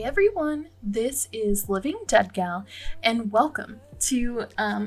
everyone, this is Living Dead Gal, and welcome to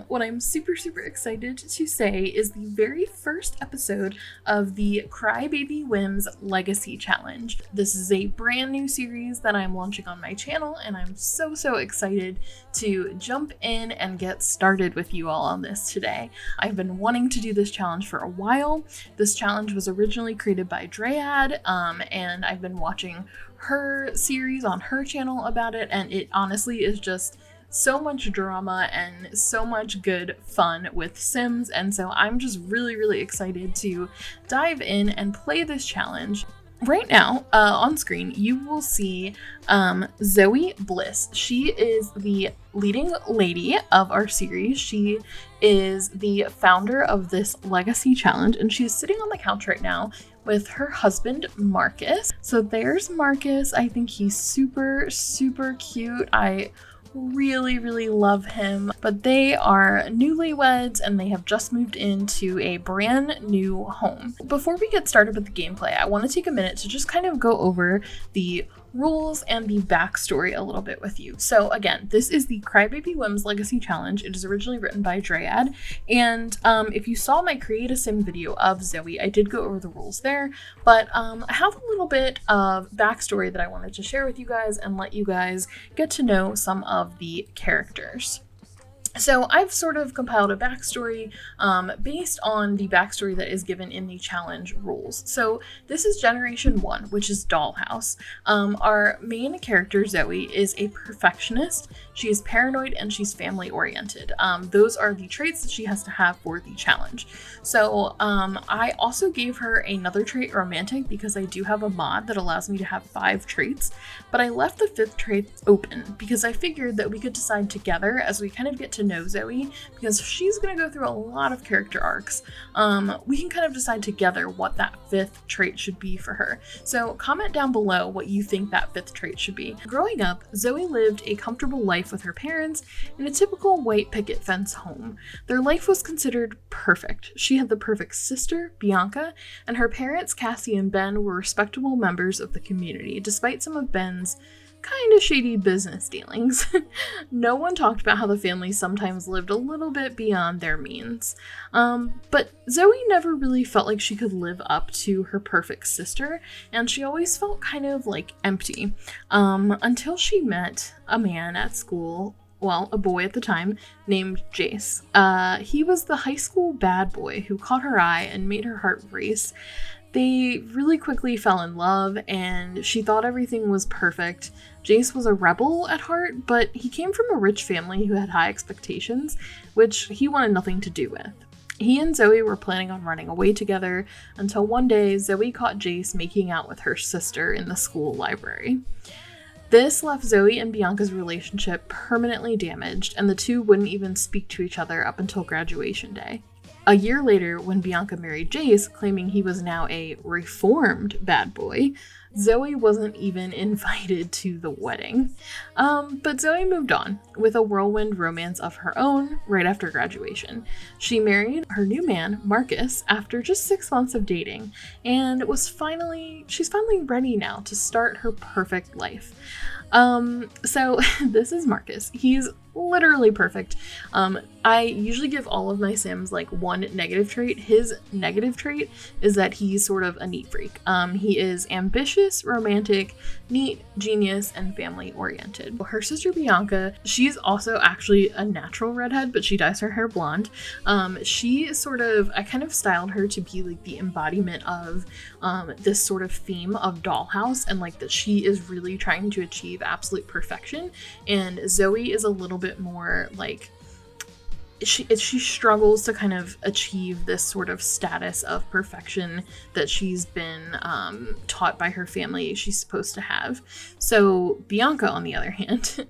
what I'm super excited to say is the very first episode of the Crybaby Whims Legacy Challenge. This is a brand new series that I'm launching on my channel, and I'm so excited to jump in and get started with you all on this today. I've been wanting to do this challenge for a while. This challenge was originally created by Draeyad, and I've been watching her series on her channel about it, and it honestly is just so much drama and so much good fun with Sims, and so I'm just really excited to dive in and play this challenge. Right now, on screen, you will see Zoe Bliss. She is the leading lady of our series. She is the founder of this Legacy Challenge, and she's sitting on the couch right now with her husband, Marcus. So there's Marcus. I think he's super cute. I really love him, but they are newlyweds and they have just moved into a brand new home. Before we get started with the gameplay, I want to take a minute to just kind of go over the rules and the backstory a little bit with you. So again, this is the Crybaby Whims Legacy Challenge. It is originally written by Draeyad, and if you saw my Create a Sim video of Zoe, I did go over the rules there, but I have a little bit of backstory that I wanted to share with you guys and let you guys get to know some of the characters. So I've sort of compiled a backstory based on the backstory that is given in the challenge rules. So this is Generation 1, which is Dollhouse. Our main character, Zoe, is a perfectionist. She is paranoid and she's family oriented. Those are the traits that she has to have for the challenge. So I also gave her another trait, romantic, because I do have a mod that allows me to have 5 traits, but I left the 5th trait open because I figured that we could decide together as we kind of get to know Zoe, because she's going to go through a lot of character arcs. We can kind of decide together what that 5th trait should be for her. So comment down below what you think that 5th trait should be. Growing up, Zoe lived a comfortable life with her parents in a typical white picket fence home. Their life was considered perfect. She had the perfect sister, Bianca, and her parents, Cassie and Ben, were respectable members of the community, despite some of Ben's kind of shady business dealings. No one talked about how the family sometimes lived a little bit beyond their means. But Zoe never really felt like she could live up to her perfect sister, and she always felt kind of like empty, until she met a man at school. Well, a boy at the time named Jace. He was the high school bad boy who caught her eye and made her heart race. They really quickly fell in love, and she thought everything was perfect. Jace was a rebel at heart, but he came from a rich family who had high expectations, which he wanted nothing to do with. He and Zoe were planning on running away together until one day Zoe caught Jace making out with her sister in the school library. This left Zoe and Bianca's relationship permanently damaged, and the two wouldn't even speak to each other up until graduation day. A year later, when Bianca married Jace, claiming he was now a reformed bad boy, Zoe wasn't even invited to the wedding. But Zoe moved on with a whirlwind romance of her own right after graduation. She married her new man, Marcus, after just 6 months of dating, and she's finally ready now to start her perfect life. So this is Marcus. He's literally perfect. I usually give all of my Sims like one negative trait. His negative trait is that he's sort of a neat freak. He is ambitious, romantic, neat, genius, and family oriented. Her sister Bianca, she's also actually a natural redhead, but she dyes her hair blonde. I kind of styled her to be like the embodiment of this sort of theme of Dollhouse, and like that she is really trying to achieve absolute perfection, and Zoe is a little bit more like she struggles to kind of achieve this sort of status of perfection that she's been taught by her family she's supposed to have. So Bianca, on the other hand,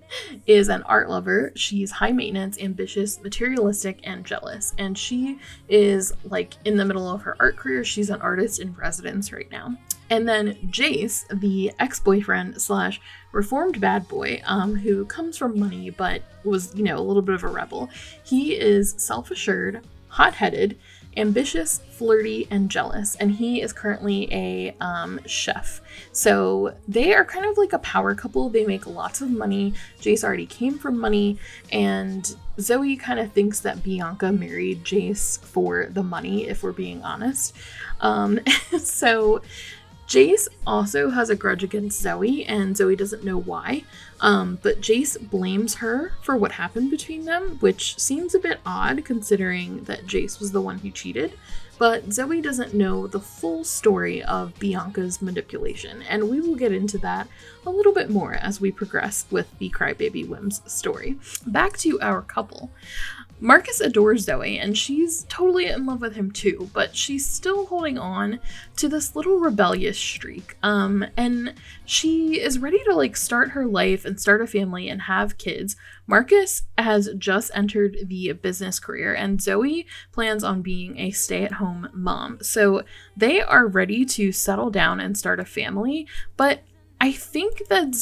is an art lover. She's high maintenance, ambitious, materialistic, and jealous. And she is like in the middle of her art career. She's an artist in residence right now. And then Jace, the ex-boyfriend slash reformed bad boy, who comes from money but was, a little bit of a rebel. He is self-assured, hot-headed, ambitious, flirty, and jealous, and he is currently a chef. So they are kind of like a power couple. They make lots of money. Jace already came from money, and Zoe kind of thinks that Bianca married Jace for the money, if we're being honest. So Jace also has a grudge against Zoe, and Zoe doesn't know why, but Jace blames her for what happened between them, which seems a bit odd considering that Jace was the one who cheated, but Zoe doesn't know the full story of Bianca's manipulation, and we will get into that a little bit more as we progress with the Crybaby Whims story. Back to our couple. Marcus adores Zoe, and she's totally in love with him too, but she's still holding on to this little rebellious streak. And she is ready to like start her life and start a family and have kids. Marcus has just entered the business career, and Zoe plans on being a stay-at-home mom. So they are ready to settle down and start a family, but I think that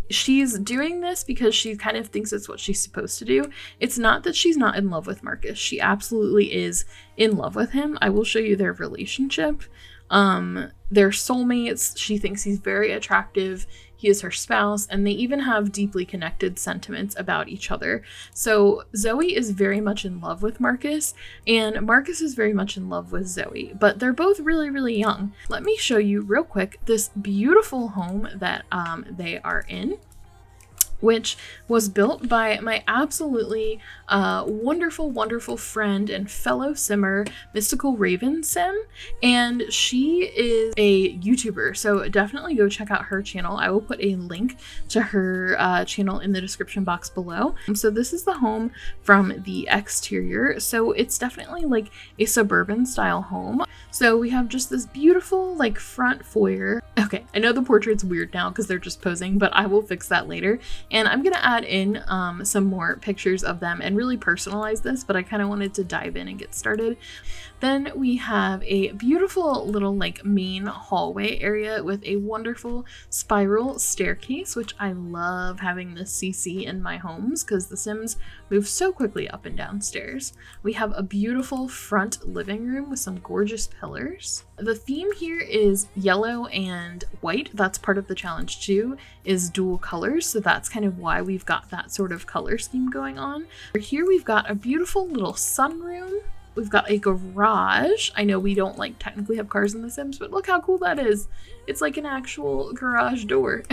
she's doing this because she kind of thinks it's what she's supposed to do. It's not that she's not in love with Marcus. She absolutely is in love with him. I will show you their relationship. They're soulmates. She thinks he's very attractive. He is her spouse, and they even have deeply connected sentiments about each other. So Zoe is very much in love with Marcus, and Marcus is very much in love with Zoe, but they're both really, really young. Let me show you real quick this beautiful home that they are in, which was built by my absolutely wonderful, wonderful friend and fellow simmer, Mystical Raven Sim, and she is a YouTuber, so definitely go check out her channel. I will put a link to her channel in the description box below. So this is the home from the exterior, so it's definitely like a suburban style home. So we have just this beautiful like front foyer. Okay, I know the portrait's weird now because they're just posing, but I will fix that later. And I'm gonna add in some more pictures of them and really personalize this, but I kind of wanted to dive in and get started. Then we have a beautiful little like main hallway area with a wonderful spiral staircase, which I love having this CC in my homes because the Sims move so quickly up and down stairs. We have a beautiful front living room with some gorgeous pillars. The theme here is yellow and white. That's part of the challenge too, is dual colors. So that's kind of why we've got that sort of color scheme going on. Here we've got a beautiful little sunroom. We've got a garage. I know we don't like technically have cars in The Sims, but look how cool that is. It's like an actual garage door.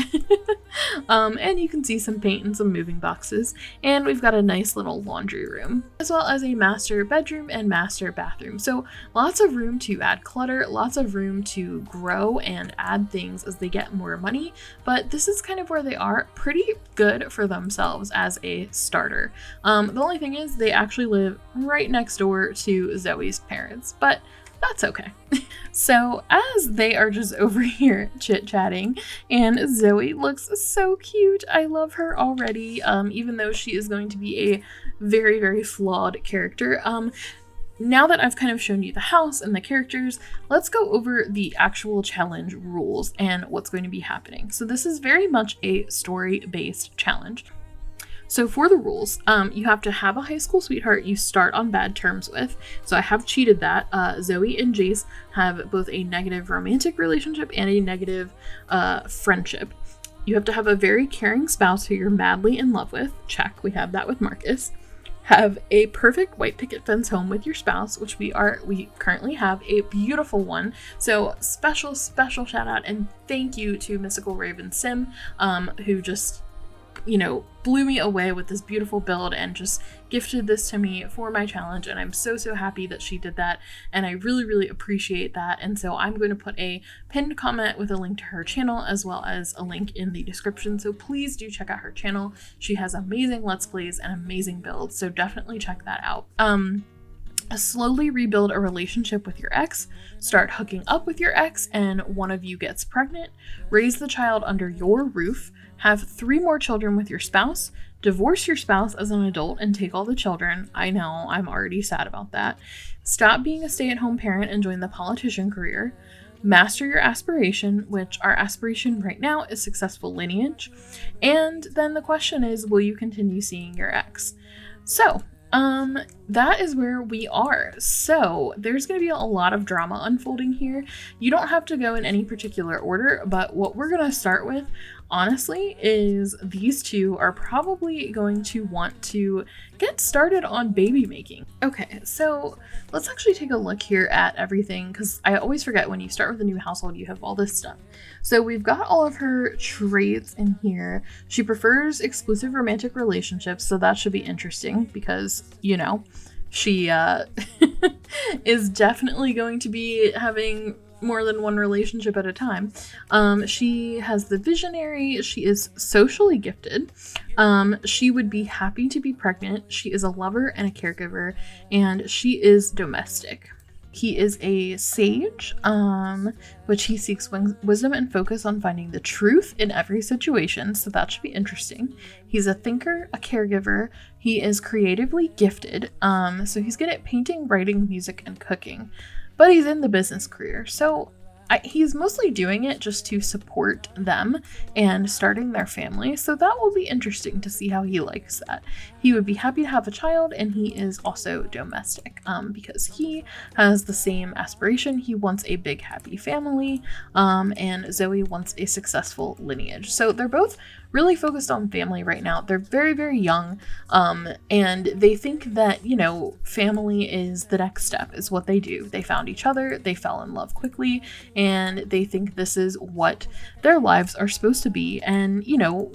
And you can see some paint and some moving boxes. And we've got a nice little laundry room, as well as a master bedroom and master bathroom. So lots of room to add clutter, lots of room to grow and add things as they get more money. But this is kind of where they are, pretty good for themselves as a starter. The only thing is they actually live right next door to Zoe's parents, but that's okay. So as they are just over here chit-chatting, and Zoe looks so cute. I love her already, even though she is going to be a very, very flawed character. Now that I've kind of shown you the house and the characters, let's go over the actual challenge rules and what's going to be happening. So this is very much a story-based challenge. So for the rules, you have to have a high school sweetheart you start on bad terms with. So I have cheated that. Zoe and Jace have both a negative romantic relationship and a negative friendship. You have to have a very caring spouse who you're madly in love with. Check, we have that with Marcus. Have a perfect white picket fence home with your spouse, which we currently have a beautiful one. So special shout out and thank you to Mystical Raven Sim, who just, you know, blew me away with this beautiful build and just gifted this to me for my challenge, and I'm so happy that she did that, and I really appreciate that. And so I'm going to put a pinned comment with a link to her channel as well as a link in the description, so please do check out her channel. She has amazing Let's Plays and amazing builds, so definitely check that out. Slowly rebuild a relationship with your ex, start hooking up with your ex and one of you gets pregnant, raise the child under your roof, have 3 more children with your spouse, divorce your spouse as an adult and take all the children. I know, I'm already sad about that. Stop being a stay-at-home parent and join the politician career. Master your aspiration, which our aspiration right now is successful lineage. And then the question is, will you continue seeing your ex? So, That is where we are. So there's going to be a lot of drama unfolding here. You don't have to go in any particular order, but what we're going to start with, honestly, is these two are probably going to want to get started on baby making. Okay, so let's actually take a look here at everything, because I always forget when you start with a new household, you have all this stuff. So we've got all of her traits in here. She prefers exclusive romantic relationships, so that should be interesting because, you know, she is definitely going to be having more than one relationship at a time. She has the visionary. She is socially gifted. She would be happy to be pregnant. She is a lover and a caregiver, and she is domestic. He is a sage, which he seeks wisdom and focus on finding the truth in every situation, so that should be interesting. He's a thinker, a caregiver. He is creatively gifted, so he's good at painting, writing, music, and cooking. But he's in the business career, so he's mostly doing it just to support them and starting their family, so that will be interesting to see how he likes that. He would be happy to have a child, and he is also domestic because he has the same aspiration. He wants a big happy family, and Zoe wants a successful lineage. So they're both really focused on family right now. They're very, very young, and they think that, you know, family is the next step, is what they do. They found each other, they fell in love quickly, and they think this is what their lives are supposed to be, and, you know,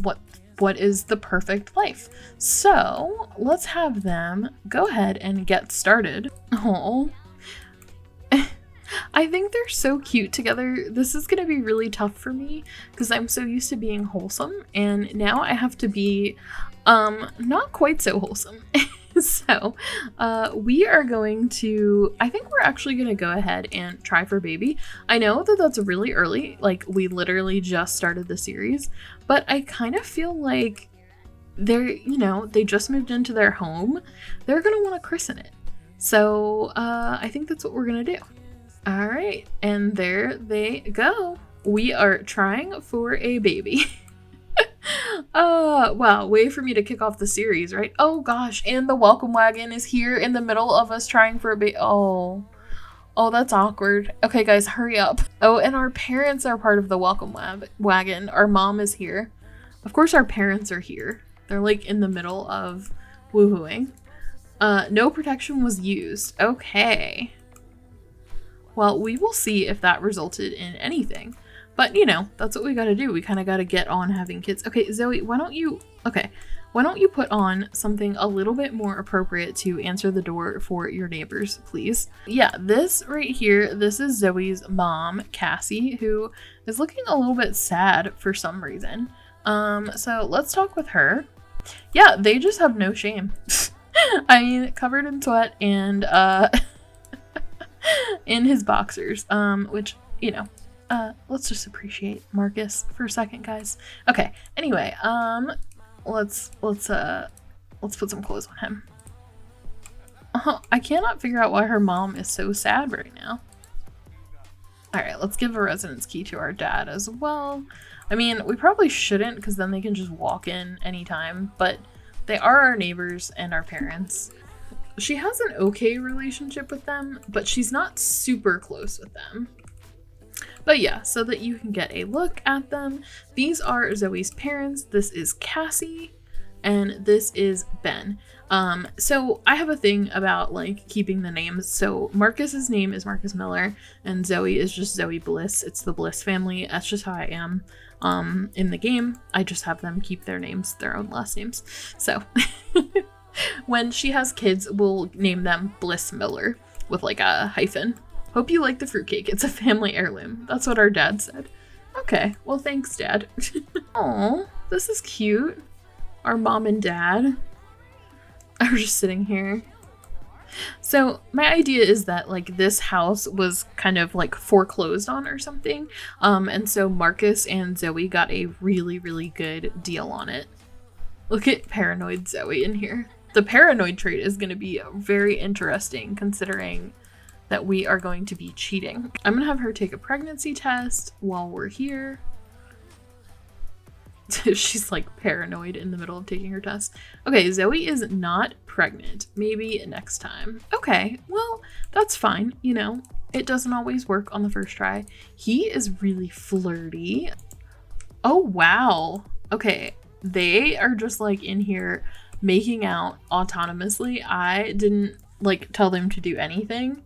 what is the perfect life. So let's have them go ahead and get started. Oh, I think they're so cute together. This is going to be really tough for me because I'm so used to being wholesome, and now I have to be not quite so wholesome. So we are going to, I think we're actually going to go ahead and try for baby. I know that that's really early, like we literally just started the series, but I kind of feel like they're, you know, they just moved into their home. They're going to want to christen it. So I think that's what we're going to do. All right, and there they go. We are trying for a baby. Wow, way for me to kick off the series, right? Oh gosh, and the welcome wagon is here in the middle of us trying for a baby. Oh, that's awkward. Okay, guys, hurry up. Oh, and our parents are part of the welcome wagon. Our mom is here. Of course, our parents are here. They're like in the middle of woohooing. No protection was used. Okay. Well, we will see if that resulted in anything. But, you know, that's what we gotta do. We kind of gotta get on having kids. Okay, Zoe, why don't you put on something a little bit more appropriate to answer the door for your neighbors, please? Yeah, this right here, this is Zoe's mom, Cassie, who is looking a little bit sad for some reason. So let's talk with her. Yeah, they just have no shame. I mean, covered in sweat and, in his boxers, which, you know, let's just appreciate Marcus for a second, guys. Okay, anyway, let's put some clothes on him. I cannot figure out why her mom is so sad right now. All right, let's give a residence key to our dad as well. I mean, we probably shouldn't because then they can just walk in anytime, but they are our neighbors and our parents. She has an okay relationship with them, but she's not super close with them. But yeah, so that you can get a look at them, these are Zoe's parents. This is Cassie, and this is Ben. So I have a thing about like keeping the names. So Marcus's name is Marcus Miller, and Zoe is just Zoe Bliss. It's the Bliss family. That's just how I am. In the game, I just have them keep their names, their own last names. So when she has kids, we'll name them Bliss Miller with like a hyphen. Hope you like the fruitcake. It's a family heirloom. That's what our dad said. Okay, well thanks, Dad. Aw, this is cute. Our mom and dad are just sitting here. So my idea is that like this house was kind of like foreclosed on or something. And so Marcus and Zoe got a really, really good deal on it. Look at paranoid Zoe in here. The paranoid trait is going to be very interesting considering that we are going to be cheating. I'm going to have her take a pregnancy test while we're here. She's like paranoid in the middle of taking her test. Okay, Zoe is not pregnant. Maybe next time. Okay, well, that's fine. You know, it doesn't always work on the first try. He is really flirty. Oh, wow. Okay, they are just like in here making out autonomously. I didn't like tell them to do anything.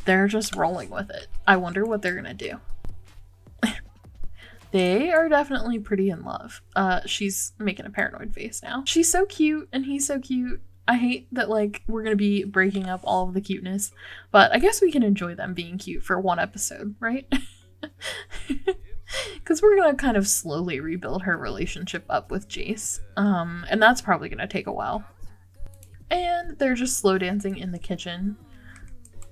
They're just rolling with it. I wonder what they're gonna do. They are definitely pretty in love. She's making a paranoid face now. She's so cute and he's so cute. I hate that like we're gonna be breaking up all of the cuteness, but I guess we can enjoy them being cute for one episode, right? Because we're gonna kind of slowly rebuild her relationship up with Jace. And that's probably gonna take a while. And they're just slow dancing in the kitchen.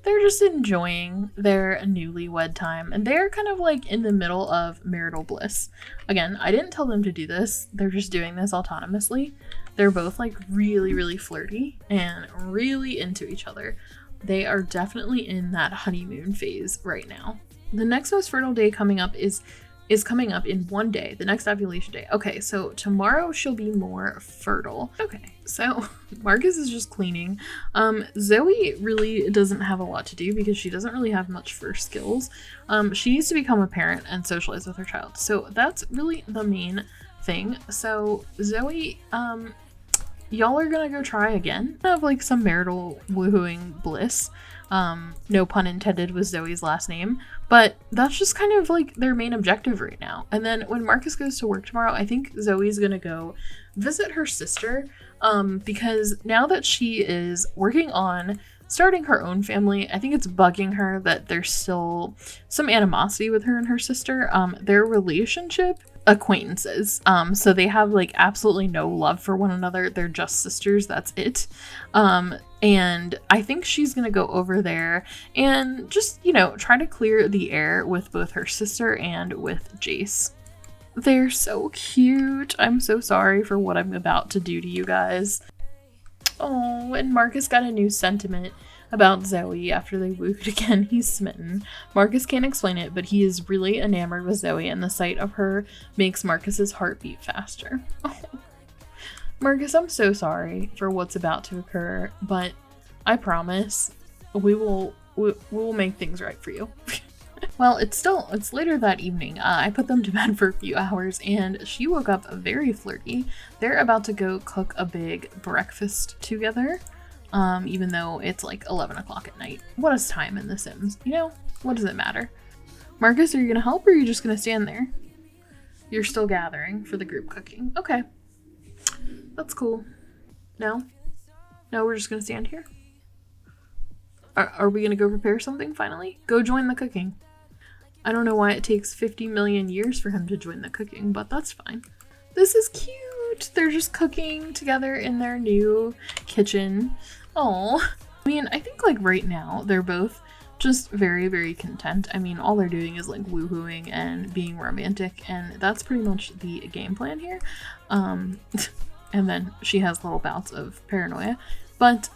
They're just enjoying their newlywed time, and they're kind of like in the middle of marital bliss. Again, I didn't tell them to do this. They're just doing this autonomously. They're both like really, really flirty and really into each other. They are definitely in that honeymoon phase right now. The next most fertile day coming up is coming up in one day, the next ovulation day. Okay, so tomorrow she'll be more fertile. Okay, so Marcus is just cleaning. Zoe really doesn't have a lot to do because she doesn't really have much first skills. She needs to become a parent and socialize with her child. So that's really the main thing. So Zoe, y'all are gonna go try again. Have like some marital woohooing bliss. No pun intended with Zoe's last name, but that's just kind of like their main objective right now. And then when Marcus goes to work tomorrow, I think Zoe's gonna go visit her sister, because now that she is working on starting her own family, I think it's bugging her that there's still some animosity with her and her sister. Their relationship, acquaintances, so they have like absolutely no love for one another. They're just sisters, that's it. And I think she's gonna go over there and just, you know, try to clear the air with both her sister and with Jace. They're so cute. I'm so sorry for what I'm about to do to you guys. Oh, and Marcus got a new sentiment about Zoe after they wooed again. He's smitten. Marcus can't explain it, but he is really enamored with Zoe, and the sight of her makes Marcus's heart beat faster. Oh. Marcus, I'm so sorry for what's about to occur, but I promise we will make things right for you. Well, it's later that evening. I put them to bed for a few hours, and she woke up very flirty. They're about to go cook a big breakfast together, even though it's like 11 o'clock at night. What is time in The Sims? You know, what does it matter? Marcus, are you gonna help or are you just gonna stand there? You're still gathering for the group cooking. Okay. That's cool. No? No, we're just gonna stand here? Are we gonna go prepare something finally? Go join the cooking. I don't know why it takes 50 million years for him to join the cooking, but that's fine. This is cute. They're just cooking together in their new kitchen. Oh, I mean, I think like right now they're both just very, very content. I mean, all they're doing is like woohooing and being romantic, and that's pretty much the game plan here. And then she has little bouts of paranoia, but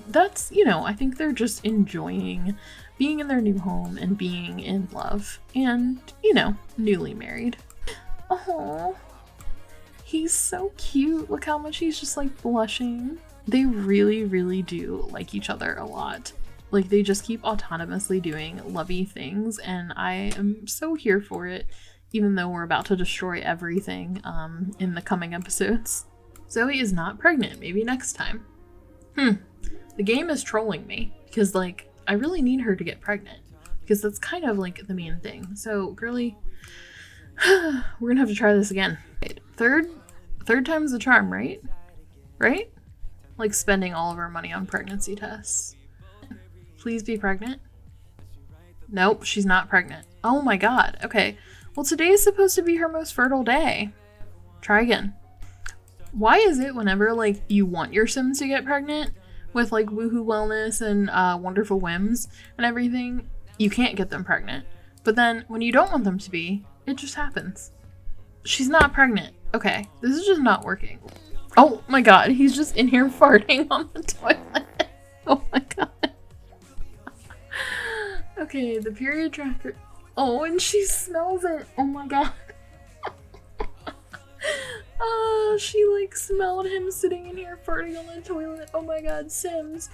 that's, you know, I think they're just enjoying being in their new home and being in love and, you know, newly married. Oh, he's so cute. Look how much he's just like blushing. They really, really do like each other a lot. Like they just keep autonomously doing lovey things, and I am so here for it, even though we're about to destroy everything in the coming episodes. Zoe is not pregnant. Maybe next time. The game is trolling me because like I really need her to get pregnant because that's kind of like the main thing. So girly, we're gonna have to try this again. Third time's the charm, right? Right? Like spending all of our money on pregnancy tests. Please be pregnant. Nope, she's not pregnant. Oh my god. Okay. Well, today is supposed to be her most fertile day. Try again. Why is it whenever like you want your Sims to get pregnant with like woohoo wellness and wonderful whims and everything, you can't get them pregnant. But then when you don't want them to be, it just happens. She's not pregnant. Okay, this is just not working. Oh my god, he's just in here farting on the toilet. Oh my god. Okay, the period tracker. Oh, and she smells it. Oh my god. Oh, she like smelled him sitting in here farting on the toilet. Oh my god, Sims.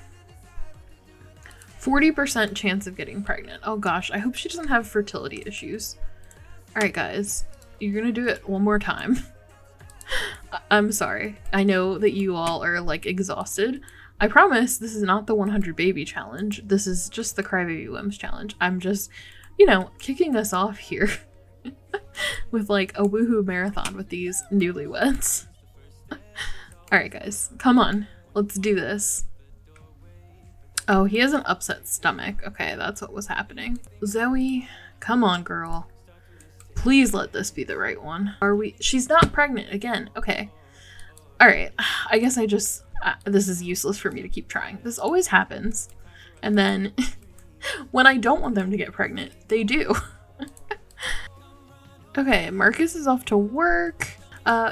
40% chance of getting pregnant. Oh gosh, I hope she doesn't have fertility issues. Alright guys, you're gonna do it one more time. I'm sorry. I know that you all are like exhausted. I promise this is not the 100 baby challenge. This is just the Crybaby Whims challenge. I'm just, you know, kicking us off here with like a woohoo marathon with these newlyweds. Alright guys, come on. Let's do this. Oh, he has an upset stomach. Okay, that's what was happening. Zoe, come on girl. Please let this be the right one. Are we? She's not pregnant again. Okay. Alright, I guess I just... this is useless for me to keep trying. This always happens. And then when I don't want them to get pregnant, they do. Okay, Marcus is off to work.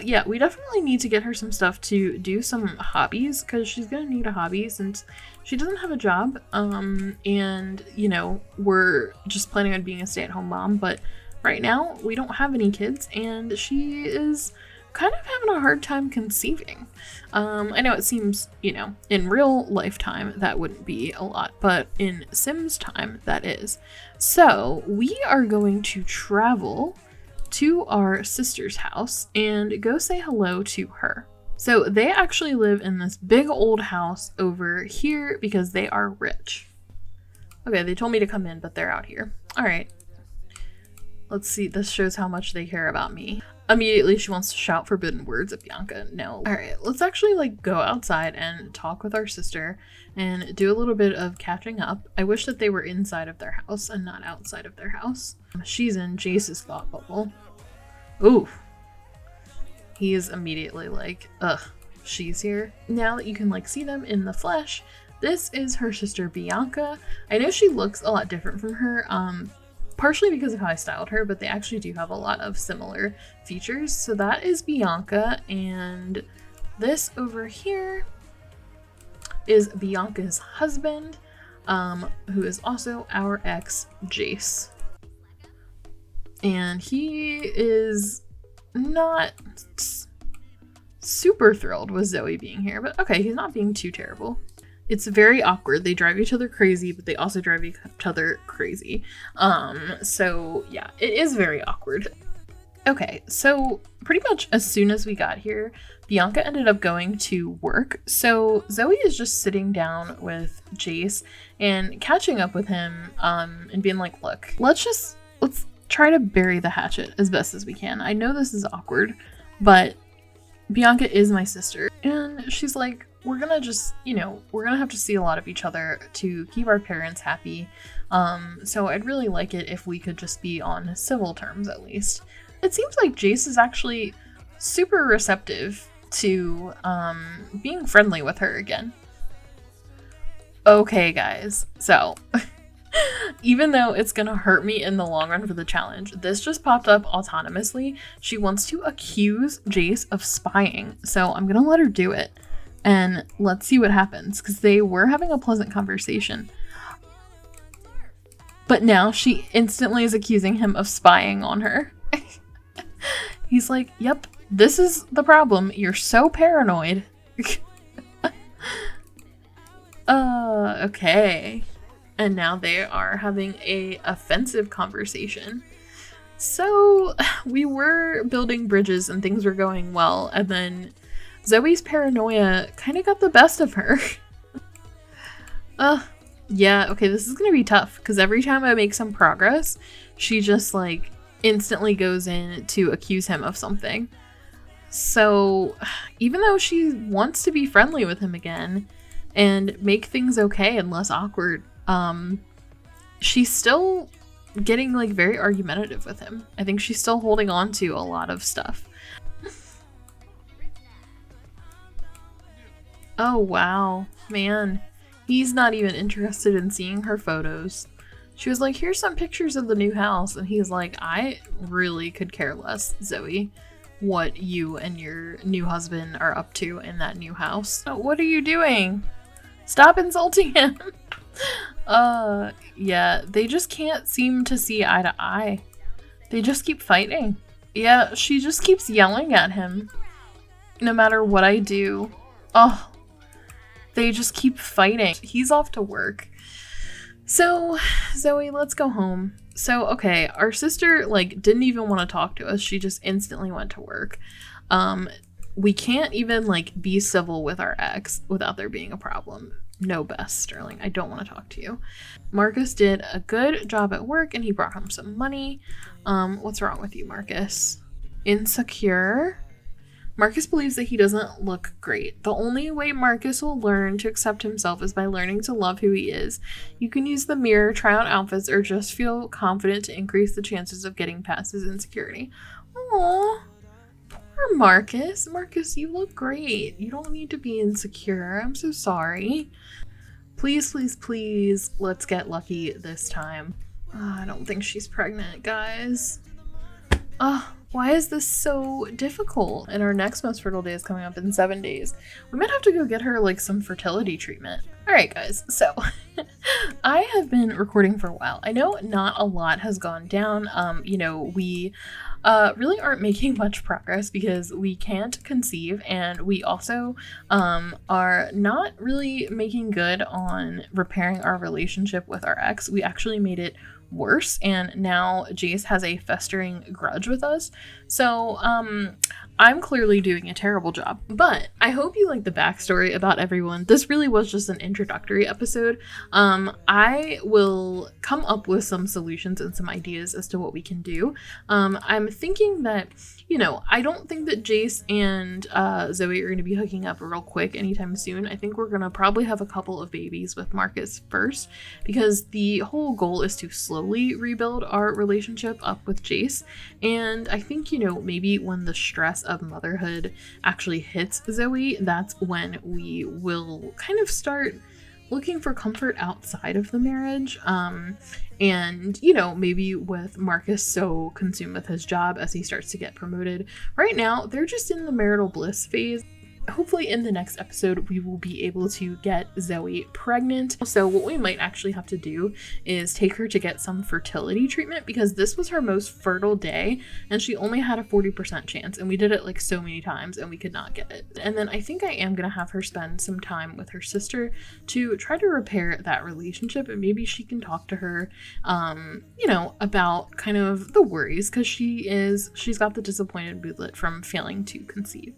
Yeah, we definitely need to get her some stuff to do some hobbies because she's gonna need a hobby since she doesn't have a job. And, you know, we're just planning on being a stay-at-home mom, but right now we don't have any kids and she is kind of having a hard time conceiving. I know it seems, you know, in real lifetime that wouldn't be a lot, but in Sims time that is. So we are going to travel to our sister's house and go say hello to her. So they actually live in this big old house over here because they are rich. Okay, they told me to come in, but they're out here. All right. Let's see, this shows how much they care about me. Immediately she wants to shout forbidden words at Bianca. No. Alright, let's actually like go outside and talk with our sister and do a little bit of catching up. I wish that they were inside of their house and not outside of their house. She's in Jace's thought bubble. Ooh. He is immediately like, ugh, she's here. Now that you can like see them in the flesh, this is her sister Bianca. I know she looks a lot different from her, partially because of how I styled her, but they actually do have a lot of similar features. So that is Bianca, and this over here is Bianca's husband, who is also our ex, Jace. And he is not super thrilled with Zoe being here, but okay, he's not being too terrible. It's very awkward. They drive each other crazy, but they also drive each other crazy. So yeah, it is very awkward. Okay, so pretty much as soon as we got here, Bianca ended up going to work. So Zoe is just sitting down with Jace and catching up with him, and being like, look, let's try to bury the hatchet as best as we can. I know this is awkward, but Bianca is my sister. And she's like, we're gonna just, you know, we're gonna have to see a lot of each other to keep our parents happy. So I'd really like it if we could just be on civil terms at least. It seems like Jace is actually super receptive to being friendly with her again. Okay, guys, so even though it's gonna hurt me in the long run for the challenge, this just popped up autonomously. She wants to accuse Jace of spying, so I'm gonna let her do it. And let's see what happens, because they were having a pleasant conversation. But now she instantly is accusing him of spying on her. He's like, yep, this is the problem. You're so paranoid. Okay. And now they are having a offensive conversation. So we were building bridges and things were going well, and then Zoe's paranoia kind of got the best of her. Yeah, okay, this is gonna be tough because every time I make some progress, she just like instantly goes in to accuse him of something. So even though she wants to be friendly with him again and make things okay and less awkward, she's still getting like very argumentative with him. I think she's still holding on to a lot of stuff. Oh wow, man, he's not even interested in seeing her photos. She was like, here's some pictures of the new house, and he's like, I really could care less, Zoe, what you and your new husband are up to in that new house. What are you doing? Stop insulting him. Yeah, they just can't seem to see eye to eye. They just keep fighting. Yeah, she just keeps yelling at him. No matter what I do, oh, they just keep fighting. He's off to work. So, Zoe, let's go home. So, okay, our sister, like, didn't even want to talk to us. She just instantly went to work. We can't even, like, be civil with our ex without there being a problem. No, Bess, Sterling, I don't want to talk to you. Marcus did a good job at work, and he brought home some money. What's wrong with you, Marcus? Insecure? Marcus believes that he doesn't look great. The only way Marcus will learn to accept himself is by learning to love who he is. You can use the mirror, try on outfits, or just feel confident to increase the chances of getting past his insecurity. Aww, poor Marcus. Marcus, you look great. You don't need to be insecure. I'm so sorry. Please, please, please, let's get lucky this time. I don't think she's pregnant, guys. Why is this so difficult? And our next most fertile day is coming up in 7 days. We might have to go get her like some fertility treatment. All right, guys, so I have been recording for a while. I know not a lot has gone down. We really aren't making much progress because we can't conceive, and we also are not really making good on repairing our relationship with our ex. We actually made it worse, and now Jace has a festering grudge with us. So I'm clearly doing a terrible job, but I hope you like the backstory about everyone. This really was just an introductory episode. I will come up with some solutions and some ideas as to what we can do. I'm thinking that, I don't think that Jace and Zoe are going to be hooking up real quick anytime soon. I think we're going to probably have a couple of babies with Marcus first, because the whole goal is to slowly rebuild our relationship up with Jace. And I think, maybe when the stress of motherhood actually hits Zoe, that's when we will kind of start looking for comfort outside of the marriage. And maybe with Marcus so consumed with his job as he starts to get promoted. Right now, they're just in the marital bliss phase. Hopefully in the next episode, we will be able to get Zoe pregnant. So what we might actually have to do is take her to get some fertility treatment, because this was her most fertile day and she only had a 40% chance, and we did it like so many times and we could not get it. And then I think I am going to have her spend some time with her sister to try to repair that relationship, and maybe she can talk to her, about kind of the worries, because she's got the disappointed bootlet from failing to conceive.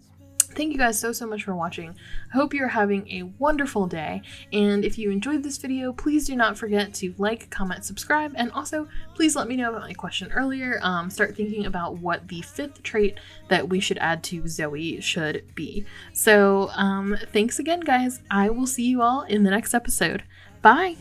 Thank you guys so much for watching. I hope you're having a wonderful day, and if you enjoyed this video, please do not forget to like, comment, subscribe, and also please let me know about my question earlier. Start thinking about what the 5th trait that we should add to Zoe should be. So thanks again, guys. I will see you all in the next episode. Bye!